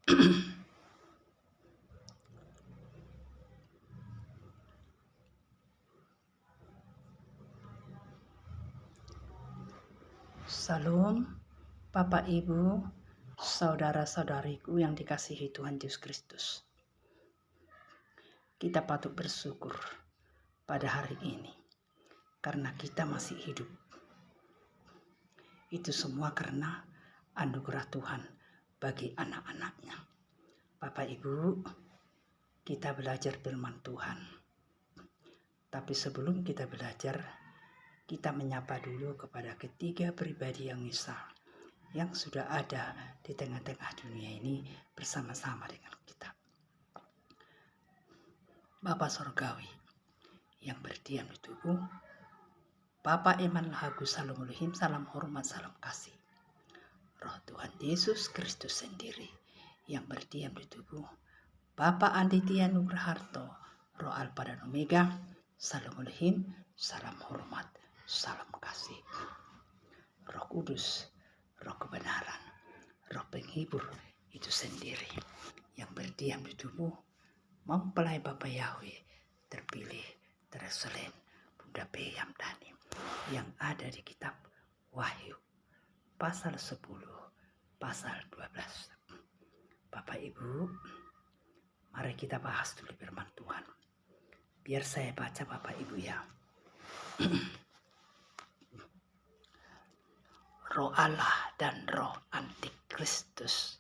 Salam, Bapak Ibu, saudara-saudariku yang dikasihi Tuhan Yesus Kristus. Kita patut bersyukur pada hari ini karena kita masih hidup. Itu semua karena anugerah Tuhan bagi anak-anaknya. Bapak Ibu, kita belajar firman Tuhan. Tapi sebelum kita belajar, kita menyapa dulu kepada ketiga pribadi yang esa yang sudah ada di tengah-tengah dunia ini bersama-sama dengan kita. Bapa Sorgawi yang berdiam di tubuh, Bapak Iman Lahagu Salam Elohim, salam hormat, salam kasih. Roh Tuhan Yesus Kristus sendiri yang berdiam di tubuh, Bapak Anditya Nugraharto, Roh Alfa dan Omega, salam Elohim, salam hormat, salam kasih. Roh Kudus, Roh kebenaran, Roh penghibur itu sendiri yang berdiam di tubuh mempelai Bapa Yahweh terpilih, terselain Bunda Peyam Dani yang ada di kitab Wahyu pasal 10, pasal 12. Bapak Ibu, mari kita bahas dulu firman Tuhan. Biar saya baca Bapak Ibu ya. Roh Allah dan roh antikristus.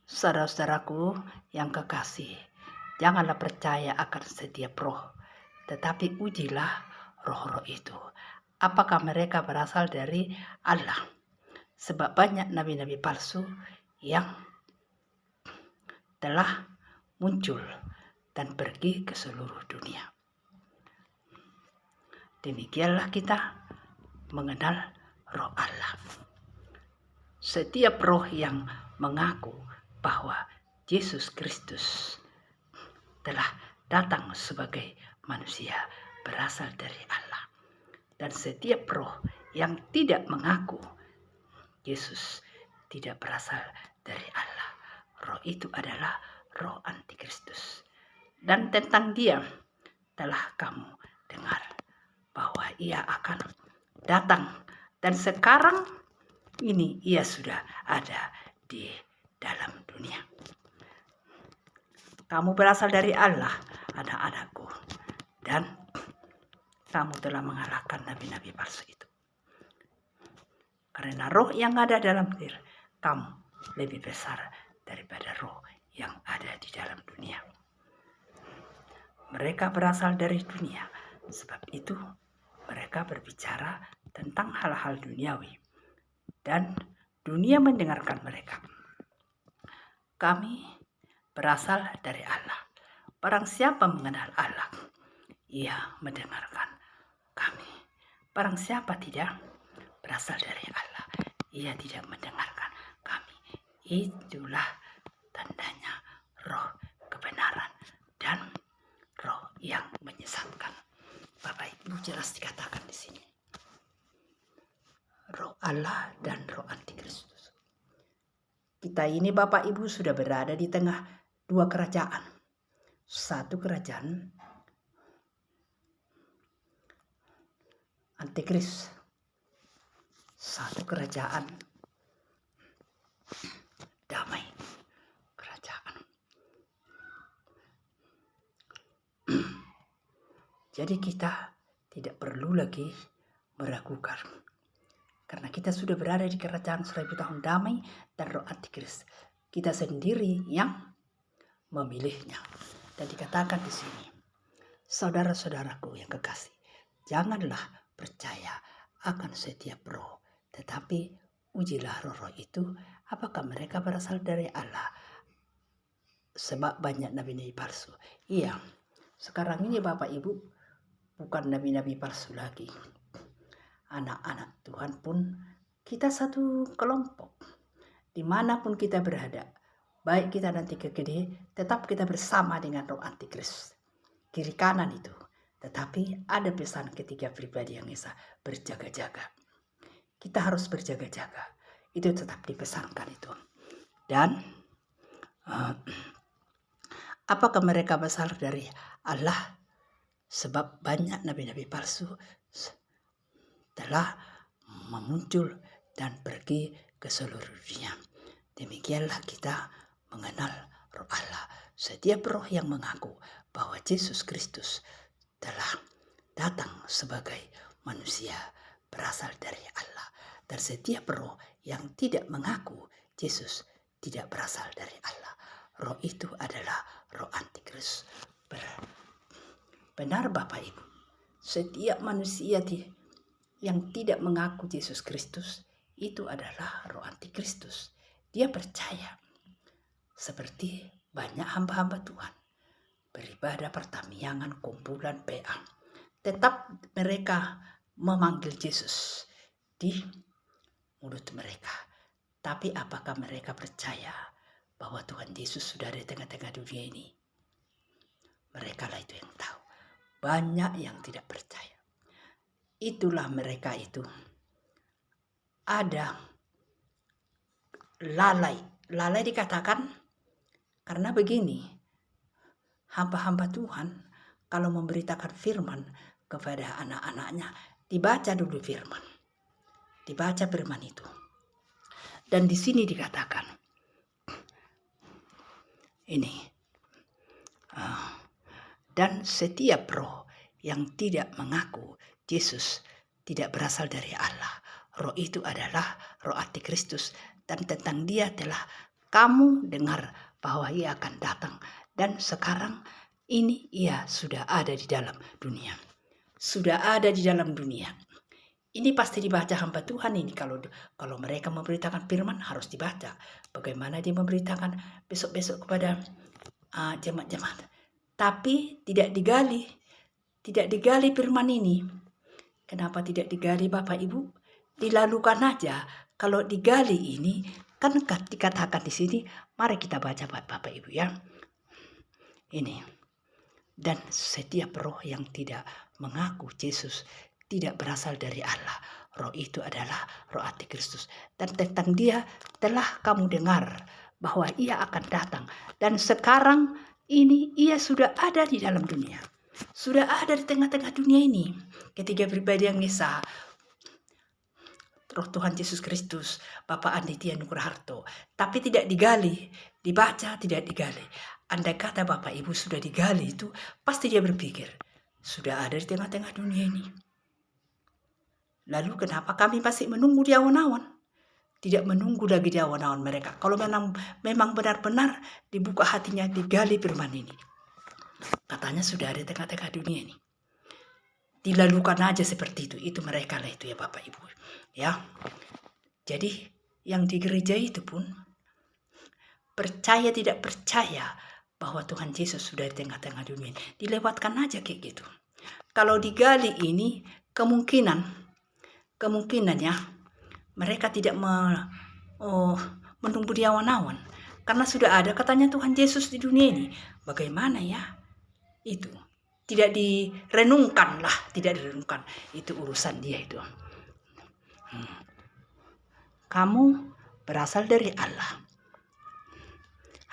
Saudara-saudaraku yang kekasih, janganlah percaya akan setiap roh, tetapi ujilah roh-roh itu, apakah mereka berasal dari Allah. Sebab banyak nabi-nabi palsu yang telah muncul dan pergi ke seluruh dunia. Demikianlah kita mengenal roh Allah. Setiap roh yang mengaku bahwa Yesus Kristus telah datang sebagai manusia berasal dari Allah. Dan setiap roh yang tidak mengaku Yesus tidak berasal dari Allah, roh itu adalah roh antikristus. Dan tentang dia telah kamu dengar bahwa ia akan datang, dan sekarang ini ia sudah ada di dalam dunia. Kamu berasal dari Allah, anak-anakku, dan kamu telah mengalahkan nabi-nabi palsu itu. Karena roh yang ada dalam diri kamu lebih besar daripada roh yang ada di dalam dunia. Mereka berasal dari dunia, sebab itu mereka berbicara tentang hal-hal duniawi, dan dunia mendengarkan mereka. Kami berasal dari Allah. Barang siapa mengenal Allah, ia mendengarkan kami. Barang siapa tidak berasal dari Allah, ia tidak mendengarkan kami. Itulah tandanya roh kebenaran dan roh yang menyesatkan. Bapak Ibu, jelas dikatakan di sini. Roh Allah dan roh antikristus. Kita ini Bapak Ibu sudah berada di tengah dua kerajaan. Satu kerajaan antikris. Satu kerajaan damai. Kerajaan. Jadi kita tidak perlu lagi meragukan. Karena kita sudah berada di kerajaan 1000 tahun damai dan roh antikris. Kita sendiri yang memilihnya. Dan dikatakan di sini, saudara-saudaraku yang kekasih, janganlah percaya akan setiap roh, tetapi ujilah roh-roh itu, apakah mereka berasal dari Allah. Sebab banyak nabi-nabi palsu. Iya, sekarang ini Bapak Ibu bukan nabi-nabi palsu lagi. Anak-anak Tuhan pun kita satu kelompok. Dimanapun kita berada, baik kita nanti ke gede, tetap kita bersama dengan roh antikris. Kiri kanan itu. Tetapi ada pesan ketiga pribadi yang esa, berjaga-jaga. Kita harus berjaga-jaga. Itu tetap dipesankan itu. Dan Uh, apakah mereka berasal dari Allah? Sebab banyak nabi-nabi palsu telah memuncul dan pergi ke seluruh dunia. Demikianlah kita mengenal Roh Allah. Setiap roh yang mengaku bahwa Yesus Kristus telah datang sebagai manusia berasal dari Allah. Dan setiap roh yang tidak mengaku Yesus tidak berasal dari Allah. Roh itu adalah roh antikristus. Benar Bapak Ibu, setiap manusia yang tidak mengaku Yesus Kristus itu adalah roh antikristus. Dia percaya seperti banyak hamba-hamba Tuhan beribadah pertamiangan, kumpulan PA. Tetap mereka memanggil Yesus di mulut mereka. Tapi apakah mereka percaya bahwa Tuhan Yesus sudah ada di tengah-tengah dunia ini? Mereka lah itu yang tahu. Banyak yang tidak percaya. Itulah mereka itu ada lalai. Lalai dikatakan karena begini, hamba-hamba Tuhan kalau memberitakan firman kepada anak-anaknya, dibaca dulu firman. Dibaca firman itu. Dan di sini dikatakan, ini, dan setiap roh yang tidak mengaku Yesus tidak berasal dari Allah. Roh itu adalah roh antikristus, dan tentang dia telah kamu dengar bahwa ia akan datang, dan sekarang ini ia sudah ada di dalam dunia. Sudah ada di dalam dunia. Ini pasti dibaca hamba Tuhan ini. Kalau mereka memberitakan firman harus dibaca. Bagaimana dia memberitakan besok-besok kepada jemaat-jemaat. Tapi tidak digali. Tidak digali firman ini. Kenapa tidak digali Bapak Ibu? Dilalukan aja. Kalau digali ini, kan dikatakan di sini, mari kita baca Bapak Ibu ya. Ini. Dan setiap roh yang tidak mengaku Yesus tidak berasal dari Allah. Roh itu adalah roh antikristus. Dan tentang dia telah kamu dengar bahwa ia akan datang. Dan sekarang ini ia sudah ada di dalam dunia. Sudah ada di tengah-tengah dunia ini. Ketiga pribadi yang esa, Roh Tuhan Yesus Kristus, Bapak Anditya Nugraharto. Tapi tidak digali, dibaca tidak digali. Andai kata Bapak Ibu sudah digali itu, pasti dia berpikir, sudah ada di tengah-tengah dunia ini. Lalu kenapa kami masih menunggu di awan-awan? Tidak menunggu lagi di awan-awan mereka. Kalau memang benar-benar dibuka hatinya, digali firman ini. Katanya sudah ada di tengah-tengah dunia ini. Dilalukan aja seperti itu. Itu mereka lah itu ya Bapak Ibu. Ya. Jadi yang di gereja itu pun percaya tidak percaya bahwa Tuhan Yesus sudah di tengah-tengah dunia. Dilewatkan aja kayak gitu. Kalau digali ini kemungkinan ya mereka tidak menunggu di awan-awan. Karena sudah ada katanya Tuhan Yesus di dunia ini. Bagaimana ya? Itu. Tidak direnungkan lah. Tidak direnungkan. Itu urusan dia itu. Kamu berasal dari Allah.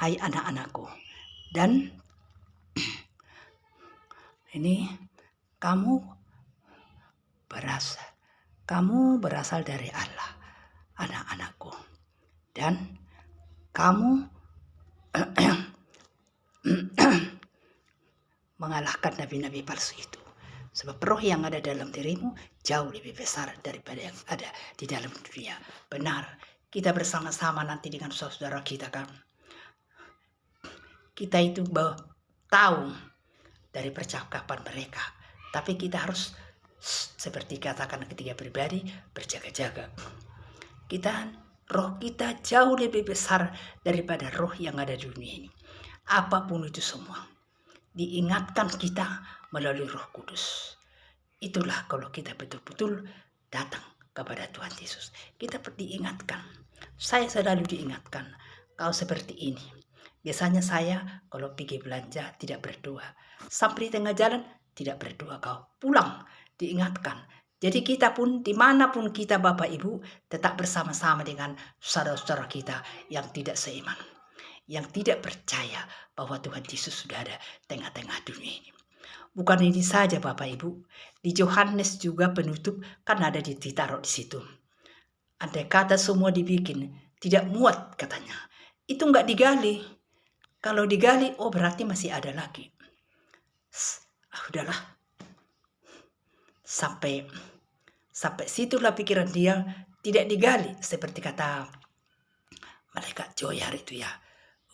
Hai anak-anakku. Dan ini kamu berasal dari Allah, anak-anakku. Dan kamu mengalahkan nabi-nabi palsu itu. Sebab roh yang ada dalam dirimu jauh lebih besar daripada yang ada di dalam dunia. Benar, kita bersama-sama nanti dengan saudara kita kan. Kita itu tahu dari percakapan mereka. Tapi kita harus seperti katakan ketiga pribadi berjaga-jaga. Roh kita jauh lebih besar daripada roh yang ada di dunia ini. Apapun itu semua diingatkan kita melalui Roh Kudus. Itulah kalau kita betul-betul datang kepada Tuhan Yesus. Kita diingatkan. Saya selalu diingatkan. Kau seperti ini. Biasanya saya kalau pergi belanja tidak berdoa. Sampai di tengah jalan tidak berdoa kau. Pulang diingatkan. Jadi kita pun dimanapun kita Bapak Ibu tetap bersama-sama dengan saudara-saudara kita yang tidak seiman. yang tidak percaya bahwa Tuhan Yesus sudah ada tengah-tengah dunia ini. Bukan ini saja Bapak Ibu, di Yohanes juga penutup kan ada ditaruh di situ. Andai kata semua dibikin, tidak muat katanya. Itu nggak digali. Kalau digali, oh berarti masih ada lagi. Udahlah. Sampai situlah pikiran dia, tidak digali. Seperti kata malaikat Joyar itu ya.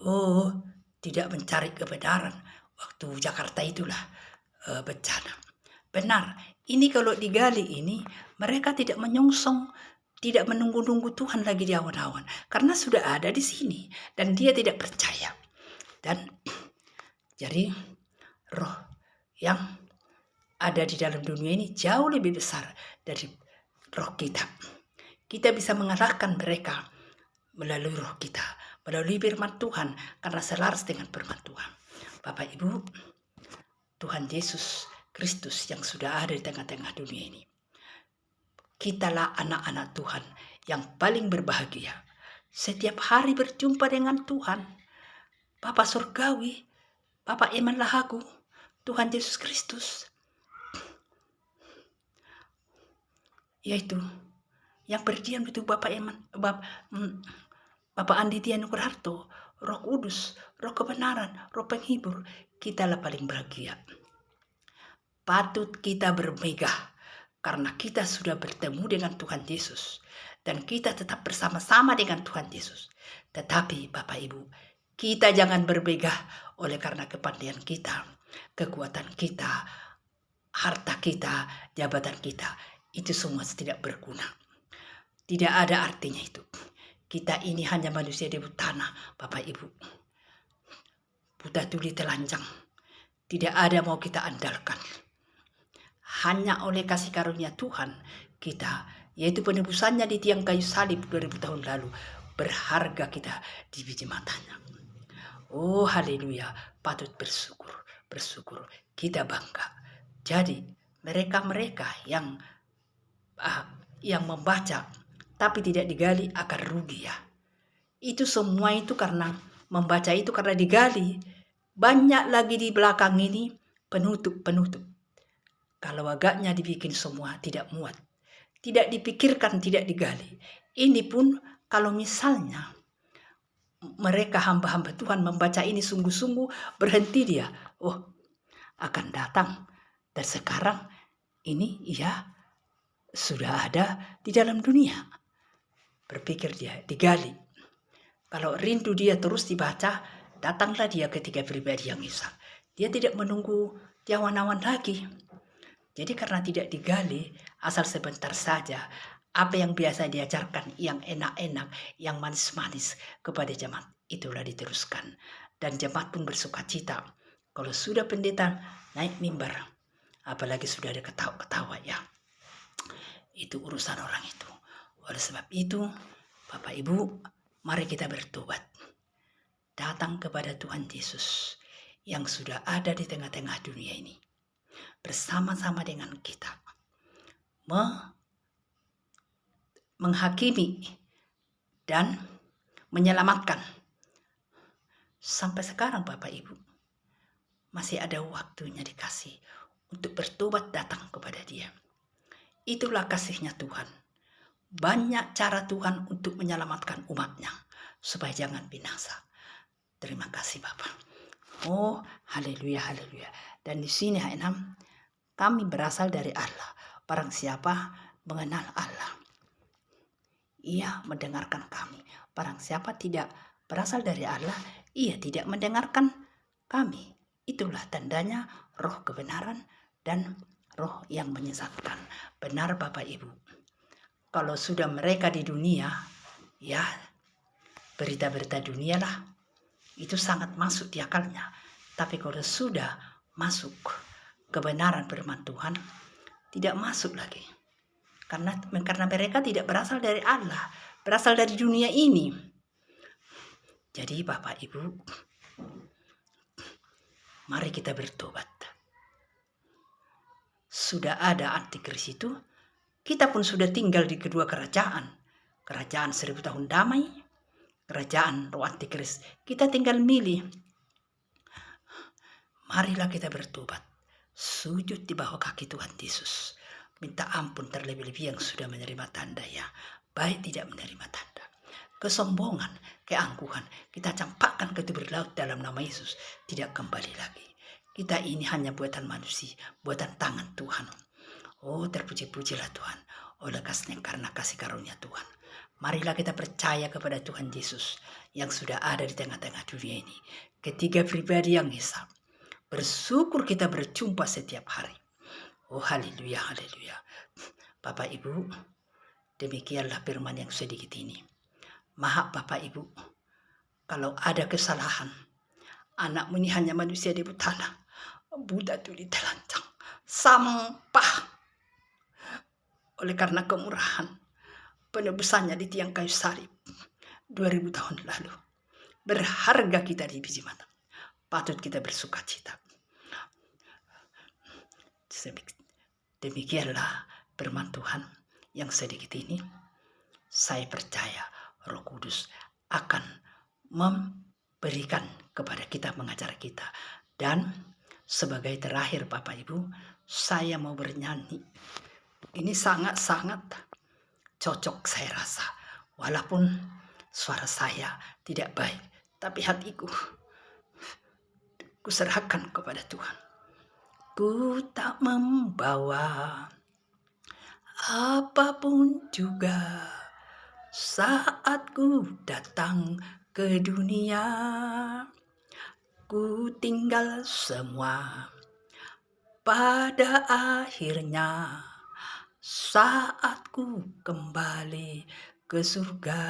Oh, tidak mencari kebenaran. Waktu Jakarta itulah bencana. Benar, ini kalau digali ini, mereka tidak menyongsong, tidak menunggu-nunggu Tuhan lagi di awan-awan. Karena sudah ada di sini. Dan dia tidak percaya. Dan jadi roh yang ada di dalam dunia ini jauh lebih besar dari roh kita. Kita bisa mengalahkan mereka melalui roh kita, melalui firman Tuhan, karena selaras dengan firman Tuhan. Bapak Ibu, Tuhan Yesus Kristus yang sudah ada di tengah-tengah dunia ini. Kitalah anak-anak Tuhan yang paling berbahagia. Setiap hari berjumpa dengan Tuhan. Bapa Surgawi, Bapa Iman Lahaku, Tuhan Yesus Kristus. Yaitu yang berdiam itu Bapak Andi Tian Nugraharto, Roh Kudus, Roh kebenaran, Roh penghibur. Kitalah paling bahagia. Patut kita bermegah karena kita sudah bertemu dengan Tuhan Yesus dan kita tetap bersama-sama dengan Tuhan Yesus. Tetapi Bapak Ibu, kita jangan bermegah oleh karena kepandaian kita, kekuatan kita, harta kita, jabatan kita. Itu semua tidak berguna. Tidak ada artinya itu. Kita ini hanya manusia di tanah, Bapak Ibu. Buta tuli telanjang. Tidak ada mau kita andalkan. Hanya oleh kasih karunia Tuhan kita, yaitu penebusannya di tiang kayu salib 2000 tahun lalu, berharga kita di biji matanya. Oh haleluya, patut bersyukur, kita bangga. Jadi mereka-mereka yang membaca tapi tidak digali akan rugi ya. Itu semua itu karena membaca itu karena digali. Banyak lagi di belakang ini penutup. Kalau agaknya dibikin semua tidak muat. Tidak dipikirkan, tidak digali. Ini pun kalau misalnya mereka hamba-hamba Tuhan membaca ini sungguh-sungguh, berhenti dia. Oh, akan datang. Dan sekarang ini ya sudah ada di dalam dunia. Berpikir dia, digali. Kalau rindu dia terus dibaca, datanglah dia ketika pribadi yang Isa. Dia tidak menunggu di awan-awan lagi. Jadi karena tidak digali, asal sebentar saja, apa yang biasa diajarkan, yang enak-enak, yang manis-manis kepada jemaat, itulah diteruskan. Dan jemaat pun bersuka cita. Kalau sudah pendeta naik mimbar, apalagi sudah ada ketawa-ketawa ya. Itu urusan orang itu. Oleh sebab itu, Bapak Ibu, mari kita bertobat. Datang kepada Tuhan Yesus yang sudah ada di tengah-tengah dunia ini. Bersama-sama dengan kita. Menghakimi dan menyelamatkan. Sampai sekarang Bapak Ibu, masih ada waktunya dikasih untuk bertobat datang kepada Dia. Itulah kasihnya Tuhan. Banyak cara Tuhan untuk menyelamatkan umatnya supaya jangan binasa. Terima kasih Bapak. Oh, haleluya, haleluya. Dan di sini ayat 6, kami berasal dari Allah. Barang siapa mengenal Allah, ia mendengarkan kami. Barang siapa tidak berasal dari Allah, ia tidak mendengarkan kami. Itulah tandanya roh kebenaran dan roh yang menyesatkan. Benar Bapak Ibu. Kalau sudah mereka di dunia, ya berita-berita dunia lah, itu sangat masuk di akalnya. Tapi kalau sudah masuk kebenaran firman Tuhan, tidak masuk lagi. Karena mereka tidak berasal dari Allah, berasal dari dunia ini. Jadi Bapak Ibu, mari kita bertobat. Sudah ada antikris itu, kita pun sudah tinggal di kedua kerajaan. Kerajaan 1000 tahun damai, kerajaan roh antikris. Kita tinggal milih. Marilah kita bertobat. Sujud di bawah kaki Tuhan Yesus. Minta ampun terlebih-lebih yang sudah menerima tanda ya. Baik tidak menerima tanda. Kesombongan, keangkuhan, kita campakkan ke tubir laut dalam nama Yesus. Tidak kembali lagi. Kita ini hanya buatan manusia, buatan tangan Tuhan. Oh, terpuji-pujilah Tuhan. Oleh karena kasih karunia Tuhan. Marilah kita percaya kepada Tuhan Yesus yang sudah ada di tengah-tengah dunia ini. Ketiga pribadi yang esa. Bersyukur kita berjumpa setiap hari. Oh, haleluya, haleluya. Bapak Ibu, demikianlah firman yang sedikit ini. Maaf Bapak Ibu, kalau ada kesalahan, anakmu ini hanya manusia di tanah, buta tuli telanjang, sampah. Oleh karena kemurahan, penebusannya di tiang kayu salib 2000 tahun lalu, berharga kita di biji mata. Patut kita bersuka cita. Demikianlah firman Tuhan yang sedikit ini. Saya percaya Roh Kudus akan memberikan kepada kita, mengajar kita. Dan sebagai terakhir Bapak Ibu, saya mau bernyanyi. Ini sangat-sangat cocok saya rasa. Walaupun suara saya tidak baik, tapi hatiku kuserahkan kepada Tuhan. Ku tak membawa apapun juga saat ku datang ke dunia. Ku tinggal semua pada akhirnya saat ku kembali ke surga.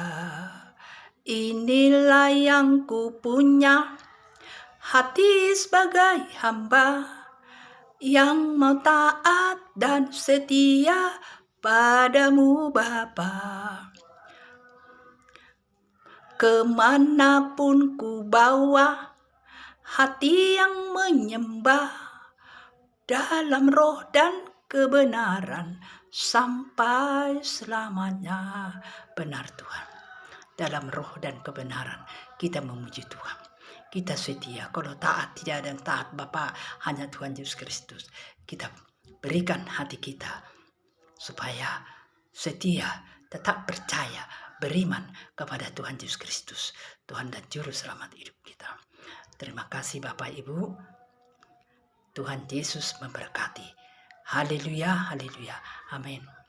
Inilah yang ku punya, hati sebagai hamba yang mau taat dan setia padamu Bapa. Kemanapun ku bawa hati yang menyembah dalam roh dan kebenaran sampai selamanya. Benar Tuhan, dalam roh dan kebenaran kita memuji Tuhan. Kita setia. Kalau taat, tidak ada yang taat Bapa, hanya Tuhan Yesus Kristus. Kita berikan hati kita supaya setia, tetap percaya, beriman kepada Tuhan Yesus Kristus, Tuhan dan Juru Selamat hidup kita. Terima kasih Bapak Ibu. Tuhan Yesus memberkati. Haleluya, haleluya. Amin.